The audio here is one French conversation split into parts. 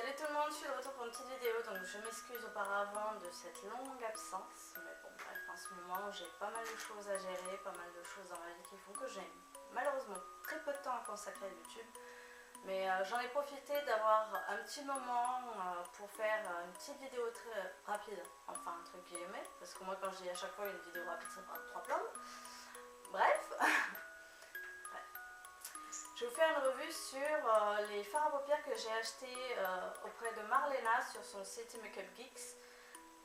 Salut tout le monde, je suis de retour pour une petite vidéo, donc je m'excuse auparavant de cette longue absence, mais bon bref, en ce moment j'ai pas mal de choses à gérer, pas mal de choses dans ma vie qui font que j'ai malheureusement très peu de temps à consacrer à YouTube, mais j'en ai profité d'avoir un petit moment pour faire une petite vidéo très rapide, enfin entre guillemets, parce que moi quand je dis à chaque fois une vidéo rapide ça prend 3 plombes, bref. Je vais vous faire une revue sur les fards à paupières que j'ai achetés auprès de Marlena sur son site Makeup Geeks.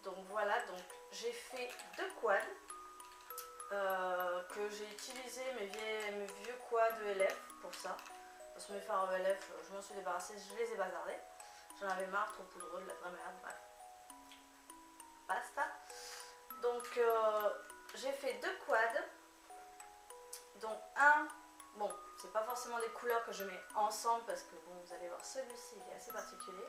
Donc voilà, donc j'ai fait 2 quads que j'ai utilisé mes vieux quads ELF pour ça. Parce que mes fards ELF, je m'en suis débarrassée, je les ai bazardés. J'en avais marre, trop poudreux, de la vraie merde, bref. Basta. Donc j'ai fait 2 quads, dont un. Bon, c'est pas forcément des couleurs que je mets ensemble parce que bon, vous allez voir, celui-ci il est assez particulier.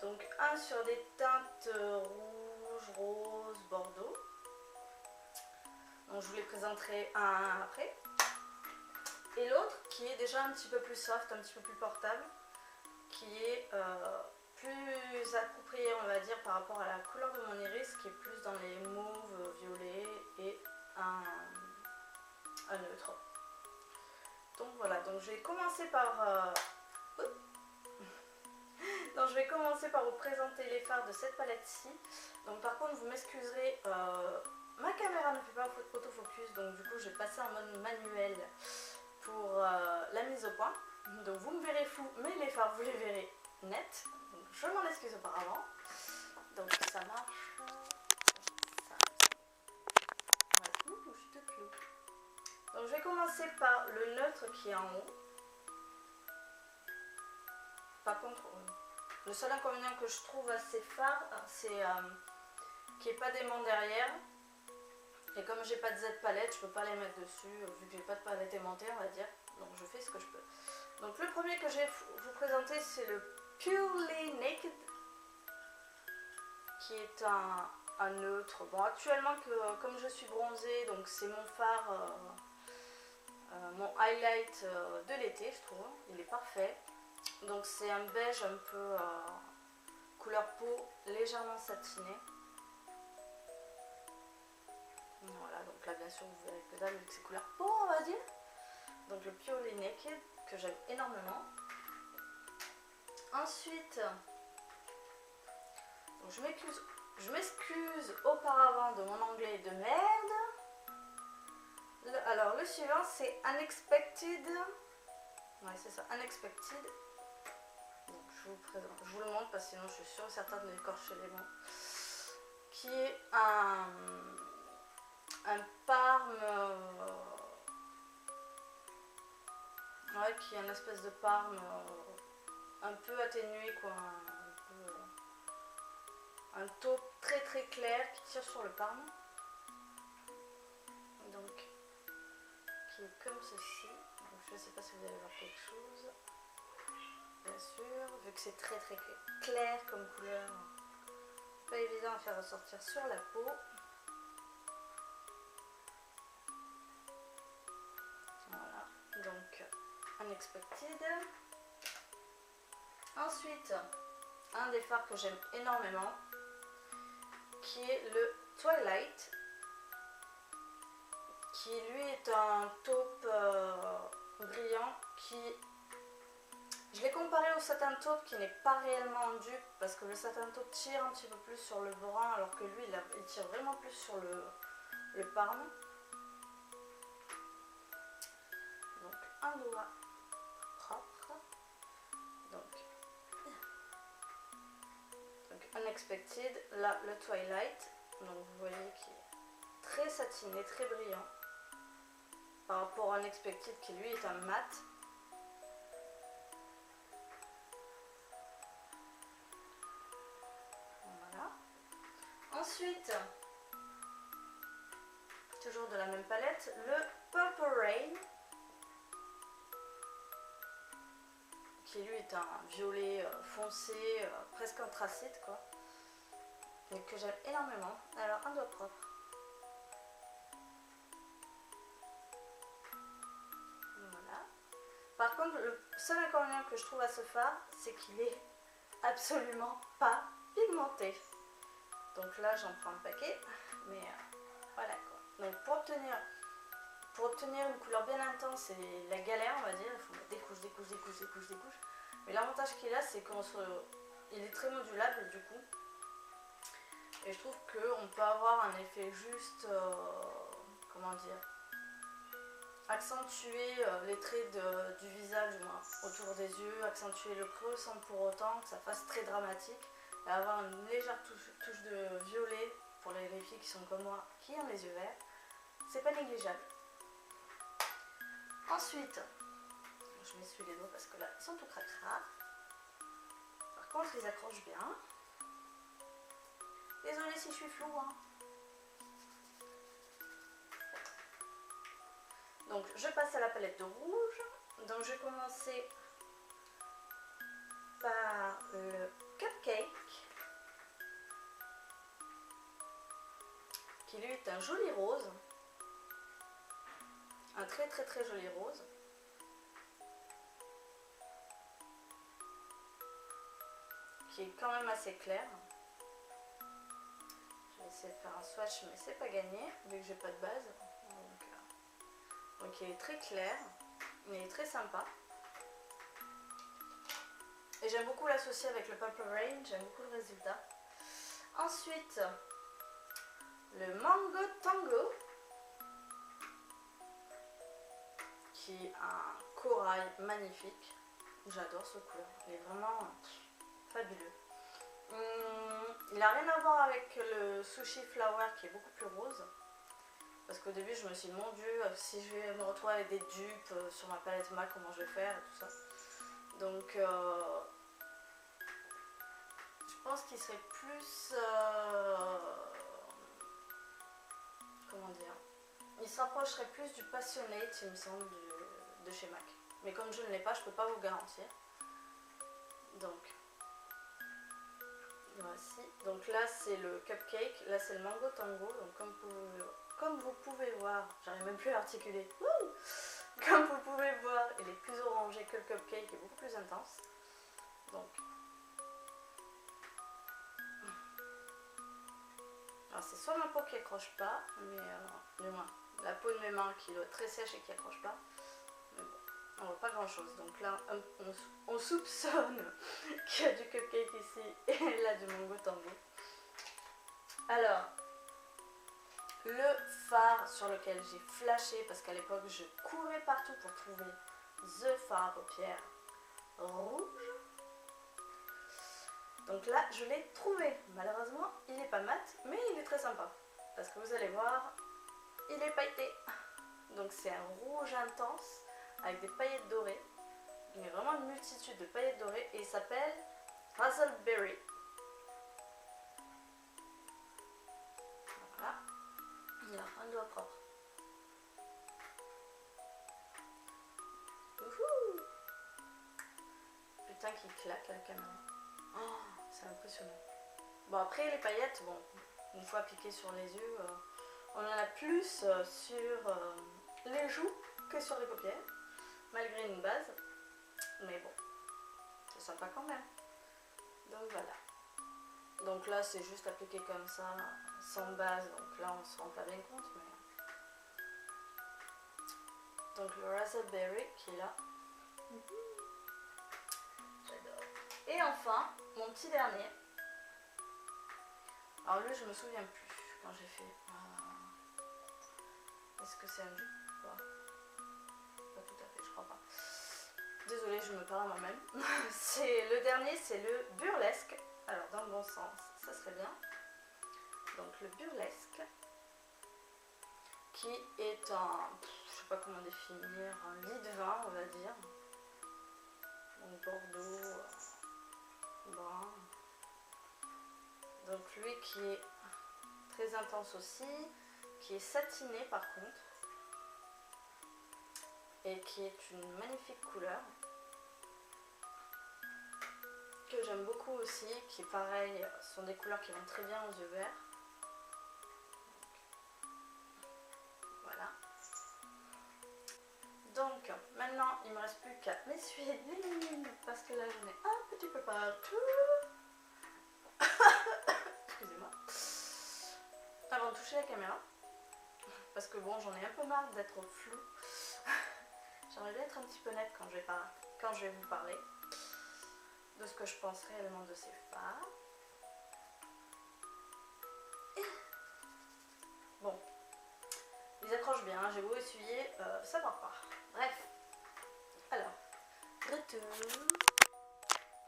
Donc un sur des teintes rouge, rose, bordeaux. Donc je vous les présenterai un à un après. Et l'autre qui est déjà un petit peu plus soft, un petit peu plus portable, qui est plus approprié on va dire par rapport à la couleur de mon iris, qui est plus dans les mauves, violets et un neutre. Donc voilà, donc je vais commencer par donc je vais commencer par vous présenter les fards de cette palette-ci. Donc par contre vous m'excuserez, ma caméra ne fait pas autofocus, donc du coup je vais passer en mode manuel pour la mise au point. Donc vous me verrez flou, mais les fards vous les verrez net. Donc je m'en excuse auparavant. Donc ça marche. Ça. Voilà. Je suis toute floue. Donc je vais commencer par le neutre qui est en haut. Par contre, le seul inconvénient que je trouve à ces fards, c'est qu'il n'y ait pas d'aimant derrière. Et comme j'ai pas de Z palette, je peux pas les mettre dessus, vu que j'ai pas de palette aimantée, on va dire. Donc je fais ce que je peux. Donc le premier que je vais vous présenter, c'est le Purely Naked, qui est un neutre. Bon, actuellement, comme je suis bronzée, donc c'est mon fard, mon highlight de l'été, je trouve. Il est parfait. Donc c'est un beige un peu couleur peau, légèrement satiné. Voilà, donc là bien sûr vous verrez que dalle vu que c'est couleur peau on va dire. Donc le Purely Naked que j'aime énormément. Ensuite, donc je m'excuse auparavant de mon anglais de merde. Alors le suivant c'est Unexpected. Ouais c'est ça, Unexpected. Donc je vous le montre parce que sinon je suis sûre et certaine de l'écorcher les mots. Qui est un parme, ouais, qui est une espèce de parme un peu atténué quoi, un taupe très très clair qui tire sur le parme. Donc qui est comme ceci. Donc je ne sais pas si vous allez voir quelque chose. Bien sûr, vu que c'est très très clair comme couleur, pas évident à faire ressortir sur la peau. Voilà, donc Unexpected. Ensuite, un des fards que j'aime énormément, qui est le Twilight, qui lui est un taupe brillant qui... Je l'ai comparé au satin taupe qui n'est pas réellement en dupe parce que le satin taupe tire un petit peu plus sur le brun alors que lui il tire vraiment plus sur le parme. Donc un doigt propre. Donc Unexpected, là le Twilight, donc vous voyez qui est très satiné, très brillant par rapport à Unexpected qui lui est un mat. Voilà. Ensuite, toujours de la même palette, le Purple Rain, qui lui est un violet foncé, presque anthracite quoi, et que j'aime énormément. Alors un doigt propre. Voilà. Par contre, le seul inconvénient que je trouve à ce fard, c'est qu'il est absolument pas pigmenté. Donc là j'en prends un paquet, mais voilà quoi. Donc pour obtenir une couleur bien intense, c'est la galère on va dire, il faut mettre des couches, des couches, des couches, des couches, des couches. Mais l'avantage qu'il a c'est qu'il est très modulable du coup. Et je trouve qu'on peut avoir un effet juste, comment dire, accentuer les traits du visage, du moins, autour des yeux, accentuer le creux sans pour autant que ça fasse très dramatique. Et avoir une légère touche de violet pour les filles qui sont comme moi, qui ont les yeux verts, c'est pas négligeable. Ensuite, je m'essuie les doigts parce que là, ils sont tout cracra. Par contre, ils accrochent bien. Désolée si je suis floue, hein. Donc je passe à la palette de rouge. Donc je vais commencer par le Cupcake, qui lui est un joli rose. Un très très très joli rose. Qui est quand même assez clair. Je vais essayer de faire un swatch mais c'est pas gagné vu que j'ai pas de base. Donc il est très clair, mais il est très sympa. Et j'aime beaucoup l'associer avec le Purple Rain, j'aime beaucoup le résultat. Ensuite, le Mango Tango, qui est un corail magnifique. J'adore ce couleur, il est vraiment fabuleux. Il n'a rien à voir avec le Sushi Flower qui est beaucoup plus rose. Parce qu'au début je me suis dit mon dieu, si je vais me retrouver avec des dupes sur ma palette MAC, comment je vais faire et tout ça. Donc je pense qu'il serait plus comment dire, il s'approcherait plus du Passionate il me semble de chez MAC. Mais comme je ne l'ai pas, je peux pas vous le garantir. Donc voici. Donc là c'est le Cupcake, là c'est le Mango Tango. Donc comme vous pouvez voir, j'arrive même plus à articuler. Comme vous pouvez voir, il est plus orangé que le Cupcake et beaucoup plus intense. Donc, alors c'est soit ma peau qui accroche pas, mais du moins la peau de mes mains qui est très sèche et qui accroche pas. Mais bon, on voit pas grand chose. Donc là, on soupçonne qu'il y a du Cupcake ici et là du Mango Tango. Alors, le fard sur lequel j'ai flashé, parce qu'à l'époque je courais partout pour trouver the fard à paupières rouge. Donc là je l'ai trouvé. Malheureusement il n'est pas mat, mais il est très sympa. Parce que vous allez voir, il est pailleté. Donc c'est un rouge intense avec des paillettes dorées. Il y a vraiment une multitude de paillettes dorées et il s'appelle Razzleberry. Voilà. Il a un doigt propre. Wouhou! Putain qu'il claque à la caméra. Oh, c'est impressionnant. Bon après les paillettes, bon, une fois appliquées sur les yeux, on en a plus sur les joues que sur les paupières. Malgré une base. Mais bon, c'est sympa quand même. Donc voilà. Donc là c'est juste appliqué comme ça, sans base, donc là on se rend pas bien compte, mais... Donc le Razzleberry qui est là. J'adore. Et enfin, mon petit dernier. Alors lui je me souviens plus quand j'ai fait... Est-ce que c'est un dupe ou pas? Pas tout à fait, je crois pas. Désolée, je me parle à moi-même. Le dernier, c'est le Burlesque. Alors dans le bon sens, ça serait bien. Donc le Burlesque, qui est un, je sais pas comment définir, un lit de vin on va dire. Donc Bordeaux, brun. Donc lui qui est très intense aussi, qui est satiné par contre. Et qui est une magnifique couleur. Que j'aime beaucoup aussi, qui pareil sont des couleurs qui vont très bien aux yeux verts. Voilà. Donc maintenant il me reste plus qu'à m'essuyer les mines parce que là j'en ai un petit peu partout. Excusez-moi. Avant de toucher la caméra, parce que bon, j'en ai un peu marre d'être flou. J'aimerais bien être un petit peu nette quand je vais vous parler de ce que je pense réellement de ces fards. Bon, ils accrochent bien, j'ai beau essuyer, ça va pas. Bref, alors, retour.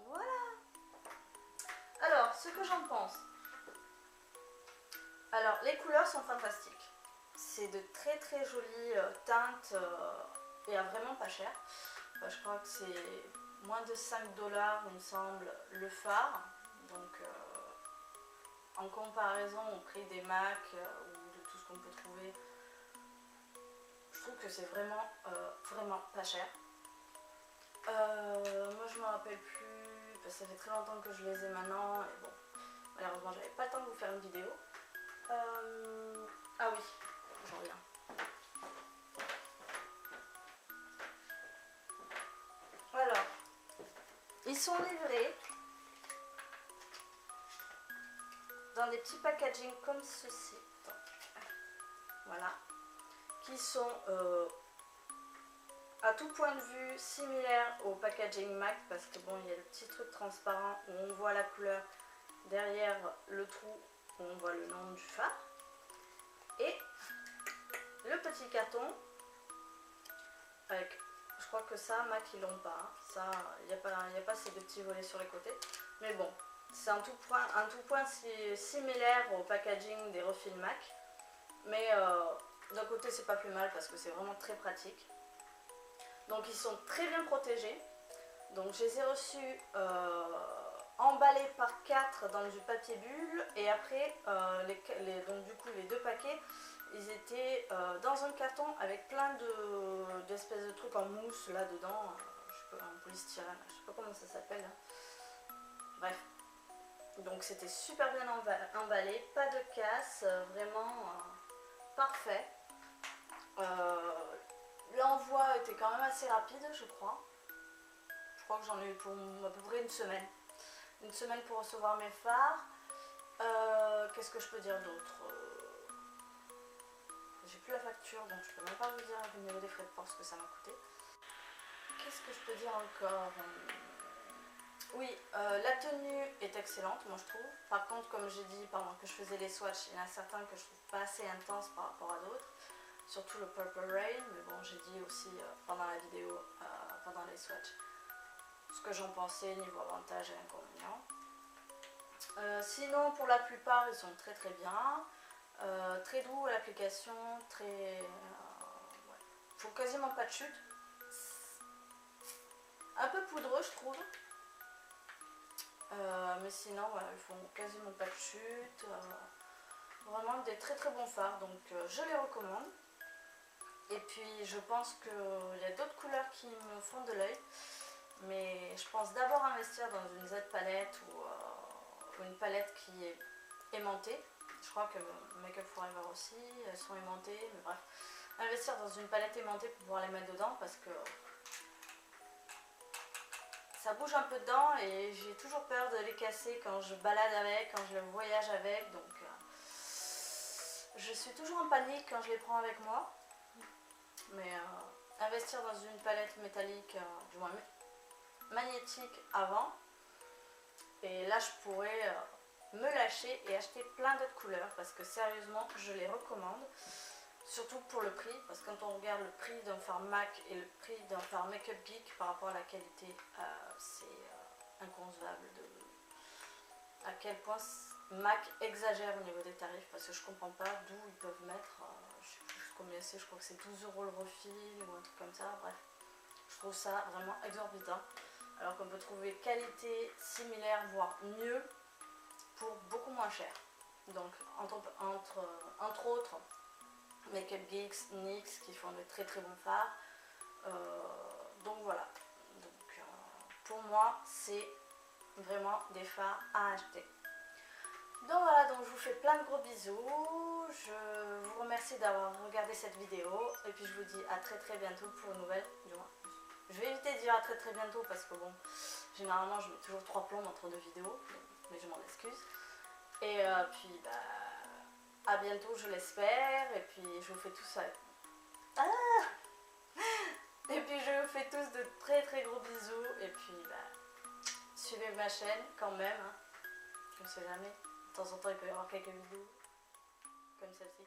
Voilà. Alors, ce que j'en pense. Alors, les couleurs sont fantastiques. C'est de très très jolies teintes et à vraiment pas cher. Je crois que c'est moins de 5 $, il me semble, le phare. Donc, en comparaison au prix des MAC ou de tout ce qu'on peut trouver, je trouve que c'est vraiment, vraiment pas cher. Moi, je me rappelle plus, parce que ça fait très longtemps que je les ai maintenant. Et bon, malheureusement, j'avais pas le temps de vous faire une vidéo. Ah oui, j'en reviens. Alors, ils sont livrés dans des petits packaging comme ceci. Voilà. Qui sont à tout point de vue similaires au packaging MAC, parce que bon, il y a le petit truc transparent où on voit la couleur derrière le trou où on voit le nom du phare. Et le petit carton avec, je crois que ça, MAC ils l'ont pas. Hein. Ça, il n'y a pas ces deux petits volets sur les côtés. Mais bon, c'est un tout point similaire au packaging des refils MAC. Mais d'un côté, c'est pas plus mal parce que c'est vraiment très pratique. Donc ils sont très bien protégés. Donc je les ai reçus emballés par 4 dans du papier bulle. Et après, donc du coup les 2 paquets, ils étaient dans un carton avec plein d'espèces de trucs en mousse là dedans. Je sais pas, en polystyrène, je sais pas comment ça s'appelle. Hein. Bref. Donc c'était super bien emballé, pas de casse, vraiment parfait. L'envoi était quand même assez rapide, je crois. Je crois que j'en ai eu pour à peu près une semaine. Une semaine pour recevoir mes fards. Qu'est-ce que je peux dire d'autre? J'ai plus la facture, donc je peux même pas vous dire au niveau des frais de port ce que ça m'a coûté. Qu'est-ce que je peux dire encore? Oui, la tenue est excellente, moi je trouve. Par contre, comme j'ai dit pendant que je faisais les swatchs, il y en a certains que je trouve pas assez intenses par rapport à d'autres. Surtout le Purple Rain, mais bon, j'ai dit aussi pendant la vidéo, pendant les swatchs, ce que j'en pensais niveau avantages et inconvénients. Sinon, pour la plupart, ils sont très très bien. Très doux à l'application, très... ouais. Il faut quasiment pas de chute. Un peu poudreux, je trouve. Mais sinon, voilà, ils font quasiment pas de chute. Vraiment des très très bons fards, donc je les recommande. Et puis je pense qu'il y a d'autres couleurs qui me font de l'œil. Mais je pense d'abord investir dans une Z palette ou une palette qui est aimantée. Je crois que Make Up For Ever aussi, elles sont aimantées, mais bref. Investir dans une palette aimantée pour pouvoir les mettre dedans parce que ça bouge un peu dedans et j'ai toujours peur de les casser quand je balade avec, quand je voyage avec. Donc je suis toujours en panique quand je les prends avec moi. Mais investir dans une palette métallique, du moins magnétique avant. Et là je pourrais me lâcher et acheter plein d'autres couleurs parce que sérieusement je les recommande. Surtout pour le prix, parce que quand on regarde le prix d'un fard MAC et le prix d'un fard Make Up Geek par rapport à la qualité, c'est inconcevable à quel point MAC exagère au niveau des tarifs, parce que je comprends pas d'où ils peuvent mettre, je sais plus combien c'est, je crois que c'est 12 € le refil ou un truc comme ça, bref. Je trouve ça vraiment exorbitant, alors qu'on peut trouver qualité similaire, voire mieux, pour beaucoup moins cher. Donc entre autres, Make Up Geeks, NYX qui font de très très bons fards. Donc voilà. Donc, pour moi, c'est vraiment des fards à acheter. Donc voilà, donc je vous fais plein de gros bisous. Je vous remercie d'avoir regardé cette vidéo. Et puis je vous dis à très très bientôt pour une nouvelle. Du moins, je vais éviter de dire à très très bientôt parce que bon, Généralement, je mets toujours 3 plombes entre 2 vidéos, mais je m'en excuse. Et puis, bah, à bientôt, je l'espère. Et puis, je vous fais tous ça. Ah, et puis, je vous fais tous de très très gros bisous. Et puis, bah, suivez ma chaîne quand même. Hein. Je ne sais jamais. De temps en temps, il peut y avoir quelques vidéos comme celle-ci.